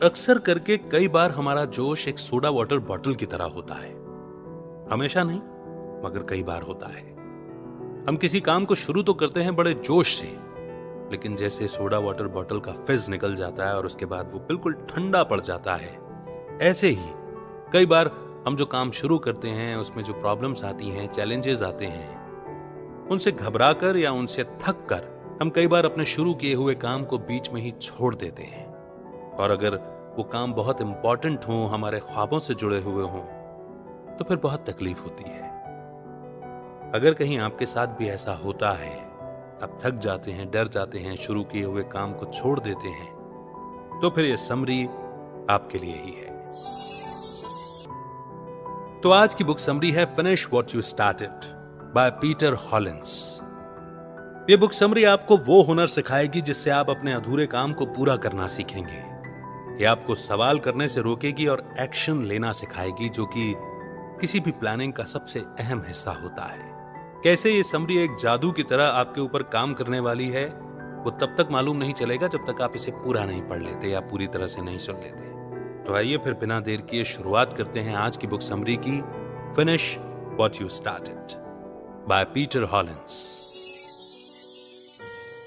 अक्सर करके कई बार हमारा जोश एक सोडा वाटर बॉटल की तरह होता है। हमेशा नहीं, मगर कई बार होता है। हम किसी काम को शुरू तो करते हैं बड़े जोश से, लेकिन जैसे सोडा वाटर बॉटल का फिज निकल जाता है और उसके बाद वो बिल्कुल ठंडा पड़ जाता है, ऐसे ही कई बार हम जो काम शुरू करते हैं उसमें जो प्रॉब्लम्स आती हैं, चैलेंजेस आते हैं, उनसे घबराकर या उनसे थक कर हम कई बार अपने शुरू किए हुए काम को बीच में ही छोड़ देते हैं। और अगर वो काम बहुत इंपॉर्टेंट हो, हमारे ख्वाबों से जुड़े हुए हों, तो फिर बहुत तकलीफ होती है। अगर कहीं आपके साथ भी ऐसा होता है, आप थक जाते हैं, डर जाते हैं, शुरू किए हुए काम को छोड़ देते हैं, तो फिर ये समरी आपके लिए ही है। तो आज की बुक समरी है finish what you started by Peter Hollins. ये बुक समरी आपको वो हुनर सिखाएगी जिससे आप अपने अधूरे काम को पूरा करना सीखेंगे। ये आपको सवाल करने से रोकेगी और एक्शन लेना सिखाएगी, जो कि किसी भी प्लानिंग का सबसे अहम हिस्सा होता है। कैसे ये समरी एक जादू की तरह आपके ऊपर काम करने वाली है, वो तब तक मालूम नहीं चलेगा जब तक आप इसे पूरा नहीं पढ़ लेते या पूरी तरह से नहीं सुन लेते। तो आइए फिर बिना देर किए शुरुआत करते हैं आज की बुक समरी की, finish what you started by Peter Hollins.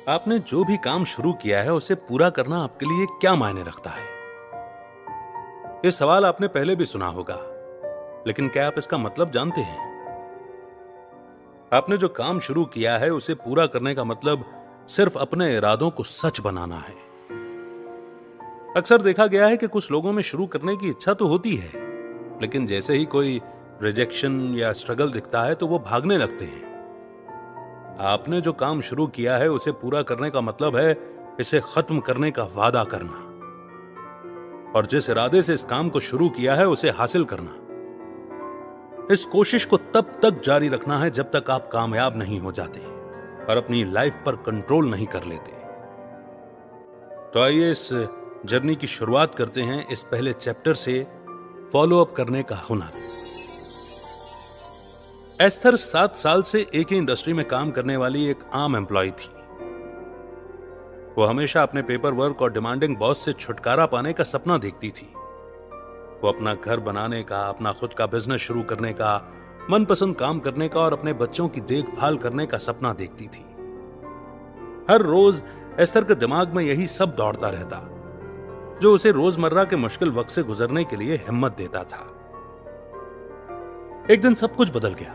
आपने जो भी काम शुरू किया है उसे पूरा करना आपके लिए क्या मायने रखता है? यह सवाल आपने पहले भी सुना होगा, लेकिन क्या आप इसका मतलब जानते हैं? आपने जो काम शुरू किया है उसे पूरा करने का मतलब सिर्फ अपने इरादों को सच बनाना है। अक्सर देखा गया है कि कुछ लोगों में शुरू करने की इच्छा तो होती है, लेकिन जैसे ही कोई रिजेक्शन या स्ट्रगल दिखता है तो वो भागने लगते हैं। आपने जो काम शुरू किया है उसे पूरा करने का मतलब है इसे खत्म करने का वादा करना, और जिस इरादे से इस काम को शुरू किया है उसे हासिल करना। इस कोशिश को तब तक जारी रखना है जब तक आप कामयाब नहीं हो जाते और अपनी लाइफ पर कंट्रोल नहीं कर लेते। तो आइए इस जर्नी की शुरुआत करते हैं इस पहले चैप्टर से, फॉलो अप करने का हुनर। एस्थर 7 साल से एक ही इंडस्ट्री में काम करने वाली एक आम एम्प्लॉय थी। वो हमेशा अपने पेपर वर्क और डिमांडिंग बॉस से छुटकारा पाने का सपना देखती थी। वो अपना घर बनाने का, अपना खुद का बिजनेस शुरू करने का, मनपसंद काम करने का और अपने बच्चों की देखभाल करने का सपना देखती थी। हर रोज एस्थर के दिमाग में यही सब दौड़ता रहता, जो उसे रोजमर्रा के मुश्किल वक्त से गुजरने के लिए हिम्मत देता था। एक दिन सब कुछ बदल गया।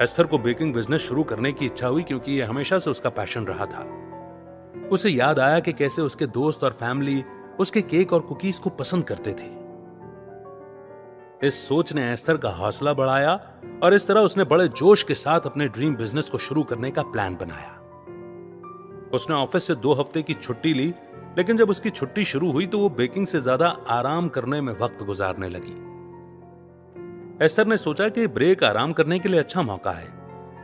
एस्थर को बेकिंग बिजनेस शुरू करने की इच्छा हुई, क्योंकि यह हमेशा से उसका पैशन रहा था। उसे याद आया कि कैसे उसके दोस्त और फैमिली उसके केक और कुकीज को पसंद करते थे। इस सोच ने एस्थर का हौसला बढ़ाया और इस तरह उसने बड़े जोश के साथ अपने ड्रीम बिजनेस को शुरू करने का प्लान बनाया। उसने ऑफिस से 2 हफ्ते की छुट्टी ली, लेकिन जब उसकी छुट्टी शुरू हुई तो वो बेकिंग से ज्यादा आराम करने में वक्त गुजारने लगी। एस्थर ने सोचा कि ब्रेक आराम करने के लिए अच्छा मौका है।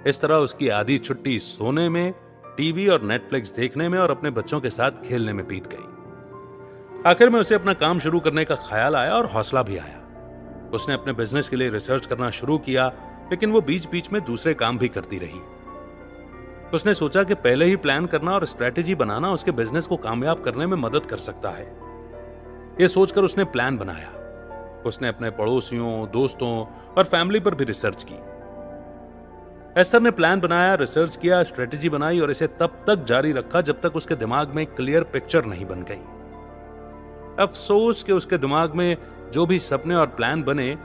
इस तरह उसकी आधी छुट्टी सोने में, टीवी और नेटफ्लिक्स देखने में और अपने बच्चों के साथ खेलने में बीत गई। आखिर में उसे अपना काम शुरू करने का ख्याल आया और हौसला भी आया। उसने अपने बिजनेस के लिए रिसर्च करना शुरू किया, लेकिन वो बीच बीच में दूसरे काम भी करती रही। उसने सोचा कि पहले ही प्लान करना और स्ट्रेटेजी बनाना उसके बिजनेस को कामयाब करने में मदद कर सकता है। यह सोचकर उसने प्लान बनाया। उसने अपने पड़ोसियों, दोस्तों और फैमिली पर भी रिसर्च की। एस्थर ने प्लान बनाया, रिसर्च किया, स्ट्रेटेजी बनाई और इसे तब तक जारी रखा जब तक उसके दिमाग में एक क्लियर पिक्चर नहीं बन गई। अफसोस कि उसके दिमाग में जो भी सपने और प्लान बने,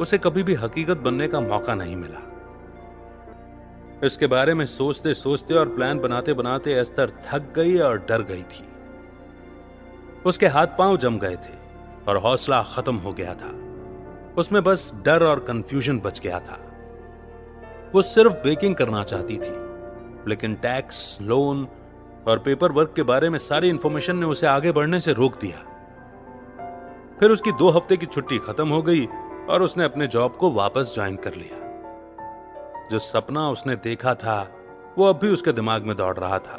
उसे कभी भी हकीकत बनने का मौका नहीं मिला। इसके बारे में सोचते सोचते और प्लान बनाते बनाते एस्थर थक गई और डर गई थी। उसके हाथ पांव जम गए थे और हौसला खत्म हो गया था। उसमें बस डर और कंफ्यूजन बच गया था। वो सिर्फ बेकिंग करना चाहती थी, लेकिन टैक्स, लोन और पेपर वर्क के बारे में सारी इंफॉर्मेशन ने उसे आगे बढ़ने से रोक दिया। फिर उसकी 2 हफ्ते की छुट्टी खत्म हो गई और उसने अपने जॉब को वापस ज्वाइन कर लिया। जो सपना उसने देखा था वो अब भी उसके दिमाग में दौड़ रहा था।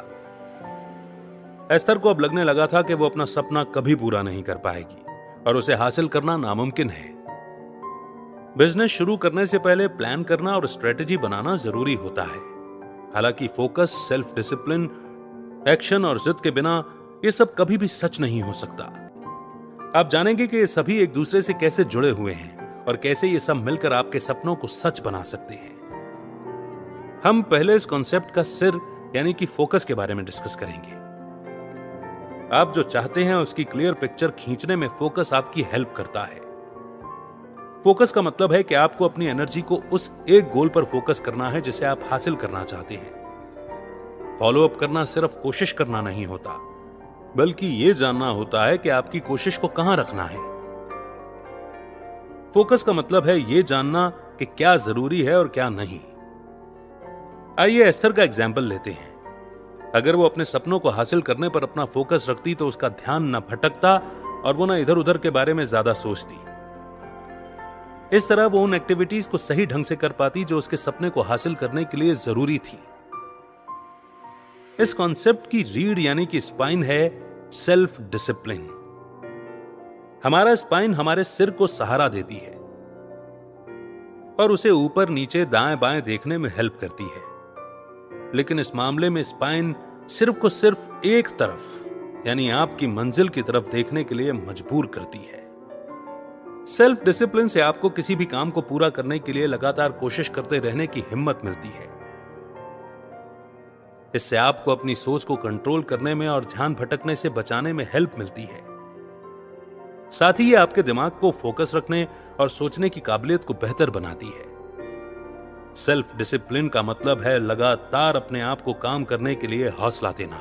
एस्थर को अब लगने लगा था कि वो अपना सपना कभी पूरा नहीं कर पाएगी और उसे हासिल करना नामुमकिन है। बिजनेस शुरू करने से पहले प्लान करना और स्ट्रेटेजी बनाना जरूरी होता है। हालांकि फोकस, सेल्फ डिसिप्लिन, एक्शन और जिद के बिना यह सब कभी भी सच नहीं हो सकता। आप जानेंगे कि ये सभी एक दूसरे से कैसे जुड़े हुए हैं और कैसे ये सब मिलकर आपके सपनों को सच बना सकते हैं। हम पहले इस कॉन्सेप्ट का सिर यानी कि फोकस के बारे में डिस्कस करेंगे। आप जो चाहते हैं उसकी क्लियर पिक्चर खींचने में फोकस आपकी हेल्प करता है। फोकस का मतलब है कि आपको अपनी एनर्जी को उस एक गोल पर फोकस करना है जिसे आप हासिल करना चाहते हैं। फॉलो अप करना सिर्फ कोशिश करना नहीं होता, बल्कि यह जानना होता है कि आपकी कोशिश को कहां रखना है। फोकस का मतलब है यह जानना कि क्या जरूरी है और क्या नहीं। आइए एस्थर का एग्जाम्पल लेते हैं। अगर वो अपने सपनों को हासिल करने पर अपना फोकस रखती तो उसका ध्यान न भटकता और वो न इधर उधर के बारे में ज्यादा सोचती। इस तरह वो उन एक्टिविटीज को सही ढंग से कर पाती जो उसके सपने को हासिल करने के लिए जरूरी थी। इस कॉन्सेप्ट की रीढ़ यानी कि स्पाइन है सेल्फ डिसिप्लिन। हमारा स्पाइन हमारे सिर को सहारा देती है और उसे ऊपर नीचे दाएं बाएं देखने में हेल्प करती है। लेकिन इस मामले में स्पाइन सिर्फ को सिर्फ एक तरफ यानी आपकी मंजिल की तरफ देखने के लिए मजबूर करती है। सेल्फ डिसिप्लिन से आपको किसी भी काम को पूरा करने के लिए लगातार कोशिश करते रहने की हिम्मत मिलती है। इससे आपको अपनी सोच को कंट्रोल करने में और ध्यान भटकने से बचाने में हेल्प मिलती है। साथ ही ये आपके दिमाग को फोकस रखने और सोचने की काबिलियत को बेहतर बनाती है। सेल्फ डिसिप्लिन का मतलब है लगातार अपने आप को काम करने के लिए हौसला देना,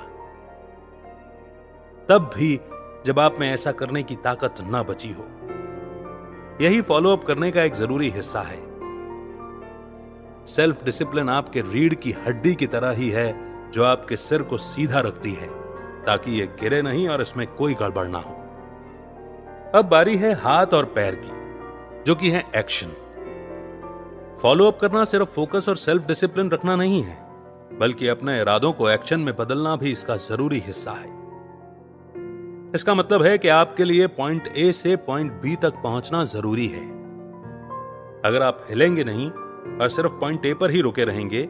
तब भी जब आप में ऐसा करने की ताकत ना बची हो। यही फॉलो अप करने का एक जरूरी हिस्सा है। सेल्फ डिसिप्लिन आपके रीढ़ की हड्डी की तरह ही है जो आपके सिर को सीधा रखती है ताकि यह गिरे नहीं और इसमें कोई गड़बड़ ना हो। अब बारी है हाथ और पैर की, जो कि है एक्शन। फॉलो अप करना सिर्फ फोकस और सेल्फ डिसिप्लिन रखना नहीं है, बल्कि अपने इरादों को एक्शन में बदलना भी इसका जरूरी हिस्सा है। इसका मतलब है कि आपके लिए पॉइंट ए से पॉइंट बी तक पहुंचना जरूरी है। अगर आप हिलेंगे नहीं और सिर्फ पॉइंट ए पर ही रुके रहेंगे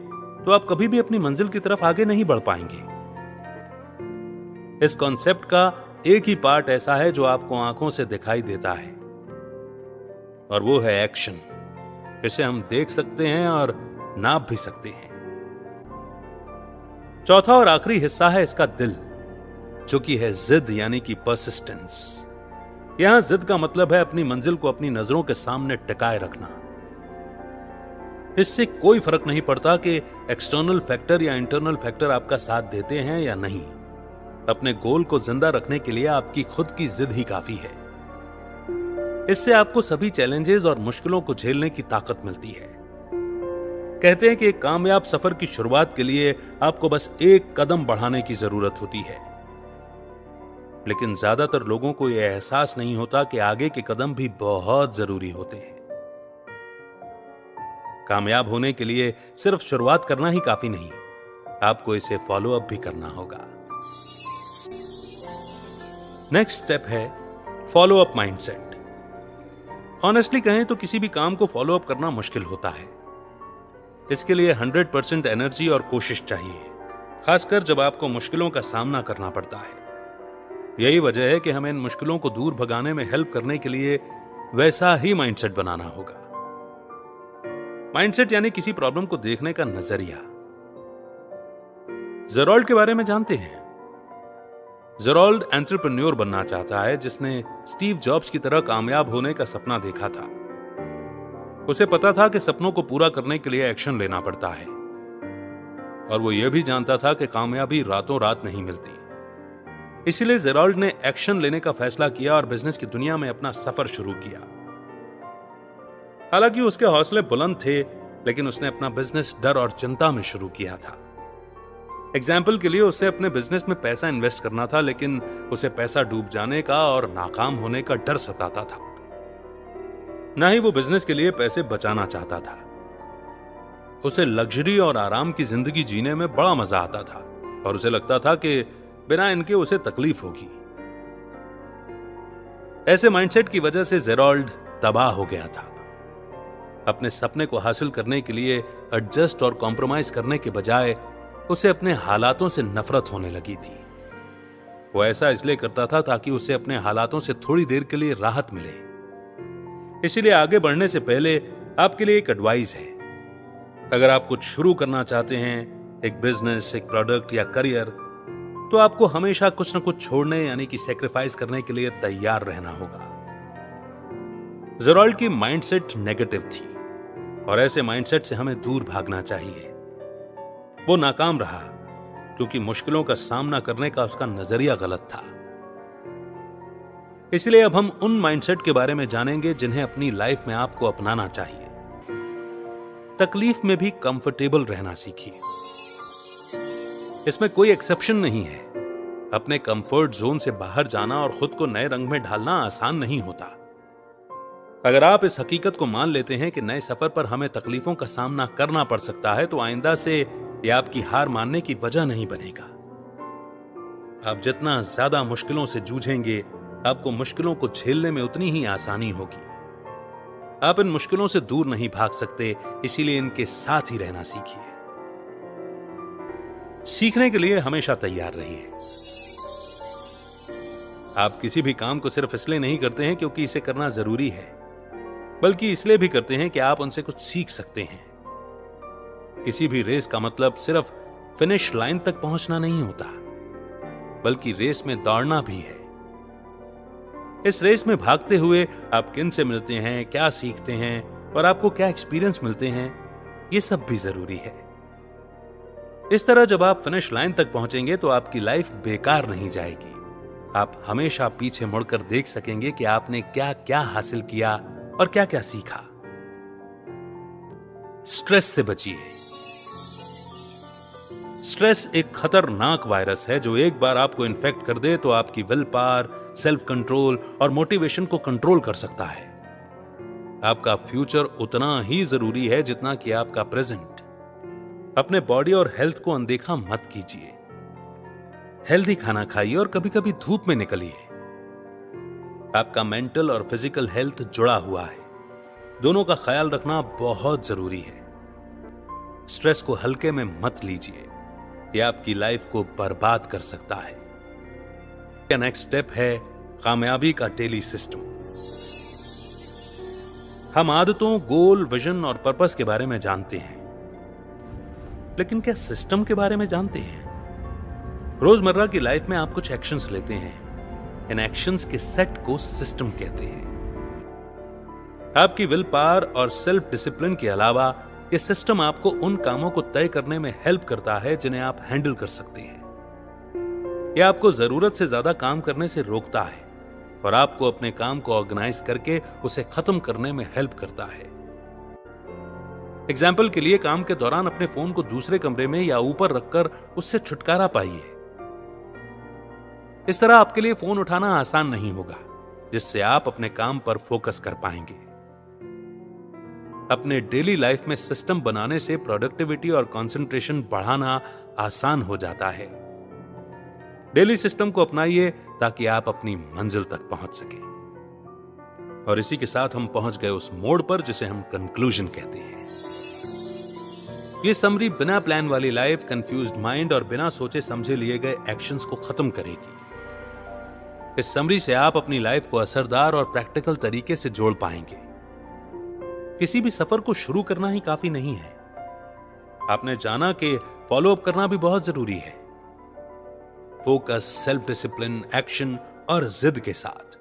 तो आप कभी भी अपनी मंजिल की तरफ आगे नहीं बढ़ पाएंगे। इस कॉन्सेप्ट का एक ही पार्ट ऐसा है जो आपको आंखों से दिखाई देता है, और वो है एक्शन। इसे हम देख सकते हैं और नाप भी सकते हैं। चौथा और आखिरी हिस्सा है इसका दिल, जो कि है जिद यानी कि परसिस्टेंस। यहां जिद का मतलब है अपनी मंजिल को अपनी नजरों के सामने टिकाए रखना। इससे कोई फर्क नहीं पड़ता कि एक्सटर्नल फैक्टर या इंटरनल फैक्टर आपका साथ देते हैं या नहीं। अपने गोल को जिंदा रखने के लिए आपकी खुद की जिद ही काफी है। इससे आपको सभी चैलेंजेस और मुश्किलों को झेलने की ताकत मिलती है। कहते हैं कि एक कामयाब सफर की शुरुआत के लिए आपको बस एक कदम बढ़ाने की जरूरत होती है, लेकिन ज्यादातर लोगों को यह एहसास नहीं होता कि आगे के कदम भी बहुत जरूरी होते हैं। कामयाब होने के लिए सिर्फ शुरुआत करना ही काफी नहीं, आपको इसे फॉलो अप भी करना होगा। नेक्स्ट स्टेप है फॉलो अप माइंडसेट। ऑनेस्टली कहें तो किसी भी काम को फॉलो अप करना मुश्किल होता है। इसके लिए 100% एनर्जी और कोशिश चाहिए, खासकर जब आपको मुश्किलों का सामना करना पड़ता है। यही वजह है कि हमें इन मुश्किलों को दूर भगाने में हेल्प करने के लिए वैसा ही माइंडसेट बनाना होगा। माइंडसेट यानी किसी प्रॉब्लम को देखने का नजरिया। जेरोल्ड के बारे में जानते हैं? जेरोल्ड एंटरप्रेन्योर बनना चाहता है जिसने स्टीव जॉब्स की तरह कामयाब होने का सपना देखा था। उसे पता था कि सपनों को पूरा करने के लिए एक्शन लेना पड़ता है, और वो यह भी जानता था कि कामयाबी रातों रात नहीं मिलती। इसलिए जेरोल्ड ने एक्शन लेने का फैसला किया और बिजनेस की दुनिया में अपना सफर शुरू किया। हालांकि उसके हौसले बुलंद थे, लेकिन उसने अपना बिजनेस डर और चिंता में शुरू किया था। एग्जाम्पल के लिए उसे अपने बिजनेस में पैसा इन्वेस्ट करना था, लेकिन उसे पैसा डूब जाने का और नाकाम होने का डर सताता था। ना ही वो बिजनेस के लिए पैसे बचाना चाहता था। उसे लग्जरी और आराम की जिंदगी जीने में बड़ा मजा आता था, और उसे लगता था कि बिना इनके उसे तकलीफ होगी। ऐसे माइंडसेट की वजह से जेरोल्ड तबाह हो गया था। अपने सपने को हासिल करने के लिए एडजस्ट और कॉम्प्रोमाइज करने के बजाय उसे अपने हालातों से नफरत होने लगी थी। वो ऐसा इसलिए करता था ताकि उसे अपने हालातों से थोड़ी देर के लिए राहत मिले। इसीलिए आगे बढ़ने से पहले आपके लिए एक एडवाइस है। अगर आप कुछ शुरू करना चाहते हैं, एक बिजनेस, एक प्रोडक्ट या करियर, तो आपको हमेशा कुछ न कुछ छोड़ने यानी कि सेक्रीफाइस करने के लिए तैयार रहना होगा। जेरोल्ड की माइंडसेट नेगेटिव थी और ऐसे माइंडसेट से हमें दूर भागना चाहिए। वो नाकाम रहा क्योंकि मुश्किलों का सामना करने का उसका नजरिया गलत था। इसलिए अब हम उन माइंडसेट के बारे में जानेंगे जिन्हें अपनी लाइफ में आपको अपनाना चाहिए। तकलीफ में भी कंफर्टेबल रहना सीखिए। इसमें कोई एक्सेप्शन नहीं है। अपने कंफर्ट जोन से बाहर जाना और खुद को नए रंग में ढालना आसान नहीं होता। अगर आप इस हकीकत को मान लेते हैं कि नए सफर पर हमें तकलीफों का सामना करना पड़ सकता है, तो आइंदा से यह आपकी हार मानने की वजह नहीं बनेगा। आप जितना ज्यादा मुश्किलों से जूझेंगे, आपको मुश्किलों को झेलने में उतनी ही आसानी होगी। आप इन मुश्किलों से दूर नहीं भाग सकते, इसीलिए इनके साथ ही रहना सीखिए। सीखने के लिए हमेशा तैयार रहिए। आप किसी भी काम को सिर्फ इसलिए नहीं करते हैं क्योंकि इसे करना जरूरी है, बल्कि इसलिए भी करते हैं कि आप उनसे कुछ सीख सकते हैं। किसी भी रेस का मतलब सिर्फ फिनिश लाइन तक पहुंचना नहीं होता, बल्कि रेस में दौड़ना भी है। इस रेस में भागते हुए आप किन से मिलते हैं, क्या सीखते हैं और आपको क्या एक्सपीरियंस मिलते हैं, यह सब भी जरूरी है। इस तरह जब आप फिनिश लाइन तक पहुंचेंगे तो आपकी लाइफ बेकार नहीं जाएगी। आप हमेशा पीछे मुड़कर देख सकेंगे कि आपने क्या क्या हासिल किया और क्या क्या सीखा। स्ट्रेस से बचिए। स्ट्रेस एक खतरनाक वायरस है जो एक बार आपको इन्फेक्ट कर दे तो आपकी विल पावर, सेल्फ कंट्रोल और मोटिवेशन को कंट्रोल कर सकता है। आपका फ्यूचर उतना ही जरूरी है जितना कि आपका प्रेजेंट। अपने बॉडी और हेल्थ को अनदेखा मत कीजिए। हेल्दी खाना खाइए और कभी कभी धूप में निकलिए। आपका मेंटल और फिजिकल हेल्थ जुड़ा हुआ है, दोनों का ख्याल रखना बहुत जरूरी है। स्ट्रेस को हल्के में मत लीजिए, यह आपकी लाइफ को बर्बाद कर सकता है। नेक्स्ट स्टेप है कामयाबी का डेली सिस्टम। हम आदतों, गोल, विजन और पर्पस के बारे में जानते हैं, लेकिन क्या सिस्टम के बारे में जानते हैं? रोजमर्रा की लाइफ में आप कुछ एक्शंस लेते हैं। इन एक्शंस के सेट को सिस्टम कहते हैं। आपकी विल पावर और सेल्फ डिसिप्लिन के अलावा यह सिस्टम आपको उन कामों को तय करने में हेल्प करता है जिन्हें आप हैंडल कर सकते हैं। यह आपको जरूरत से ज्यादा काम करने से रोकता है और आपको अपने काम को ऑर्गेनाइज करके उसे खत्म करने में हेल्प करता है। एग्जाम्पल के लिए, काम के दौरान अपने फोन को दूसरे कमरे में या ऊपर रखकर उससे छुटकारा पाइए। इस तरह आपके लिए फोन उठाना आसान नहीं होगा, जिससे आप अपने काम पर फोकस कर पाएंगे। अपने डेली लाइफ में सिस्टम बनाने से प्रोडक्टिविटी और कंसंट्रेशन बढ़ाना आसान हो जाता है। डेली सिस्टम को अपनाइए ताकि आप अपनी मंजिल तक पहुंच सके। और इसी के साथ हम पहुंच गए उस मोड़ पर जिसे हम कंक्लूजन कहते हैं। ये समरी बिना प्लान वाली लाइफ, कंफ्यूज्ड माइंड और बिना सोचे समझे लिए गए एक्शंस को खत्म करेगी। इस समरी से आप अपनी लाइफ को असरदार और प्रैक्टिकल तरीके से जोड़ पाएंगे। किसी भी सफर को शुरू करना ही काफी नहीं है, आपने जाना कि फॉलो अप करना भी बहुत जरूरी है। फोकस, सेल्फ डिसिप्लिन, एक्शन और जिद के साथ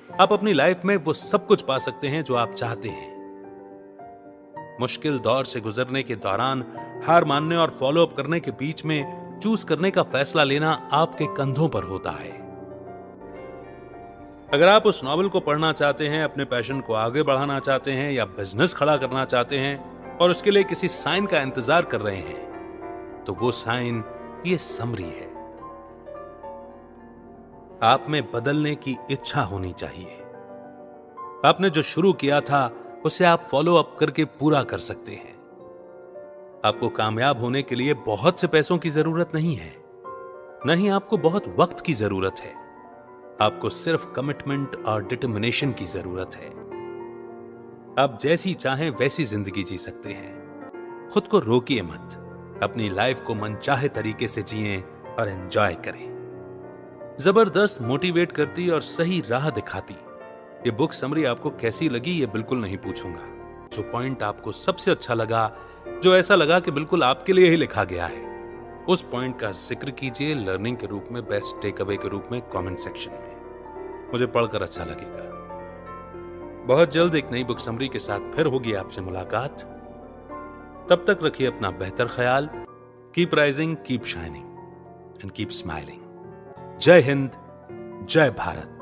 आप अपनी लाइफ में वो सब कुछ पा सकते हैं जो आप चाहते हैं। मुश्किल दौर से गुजरने के दौरान हार मानने और फॉलो अप करने के बीच में चूज करने का फैसला लेना आपके कंधों पर होता है। अगर आप उस नॉवेल को पढ़ना चाहते हैं, अपने पैशन को आगे बढ़ाना चाहते हैं या बिजनेस खड़ा करना चाहते हैं और उसके लिए किसी साइन का इंतजार कर रहे हैं, तो वो साइन ये समरी है। आप में बदलने की इच्छा होनी चाहिए। आपने जो शुरू किया था उसे आप फॉलो अप करके पूरा कर सकते हैं। आपको कामयाब होने के लिए बहुत से पैसों की जरूरत नहीं है, नहीं आपको बहुत वक्त की जरूरत है। आपको सिर्फ कमिटमेंट और डिटर्मिनेशन की जरूरत है। आप जैसी चाहें वैसी जिंदगी जी सकते हैं। खुद को रोकिए मत, अपनी लाइफ को मनचाहे तरीके से जिएं और एंजॉय करें। जबरदस्त मोटिवेट करती और सही राह दिखाती ये बुक समरी आपको कैसी लगी ये बिल्कुल नहीं पूछूंगा। जो पॉइंट आपको सबसे अच्छा लगा, जो ऐसा लगा कि बिल्कुल आपके लिए ही लिखा गया है, उस पॉइंट का जिक्र कीजिए लर्निंग के रूप में, बेस्ट टेक अवे के रूप में कमेंट सेक्शन में। मुझे पढ़कर अच्छा लगेगा। बहुत जल्द एक नई बुक समरी के साथ फिर होगी आपसे मुलाकात। तब तक रखिए अपना बेहतर ख्याल। Keep rising, keep shining and keep smiling. जय हिंद, जय भारत।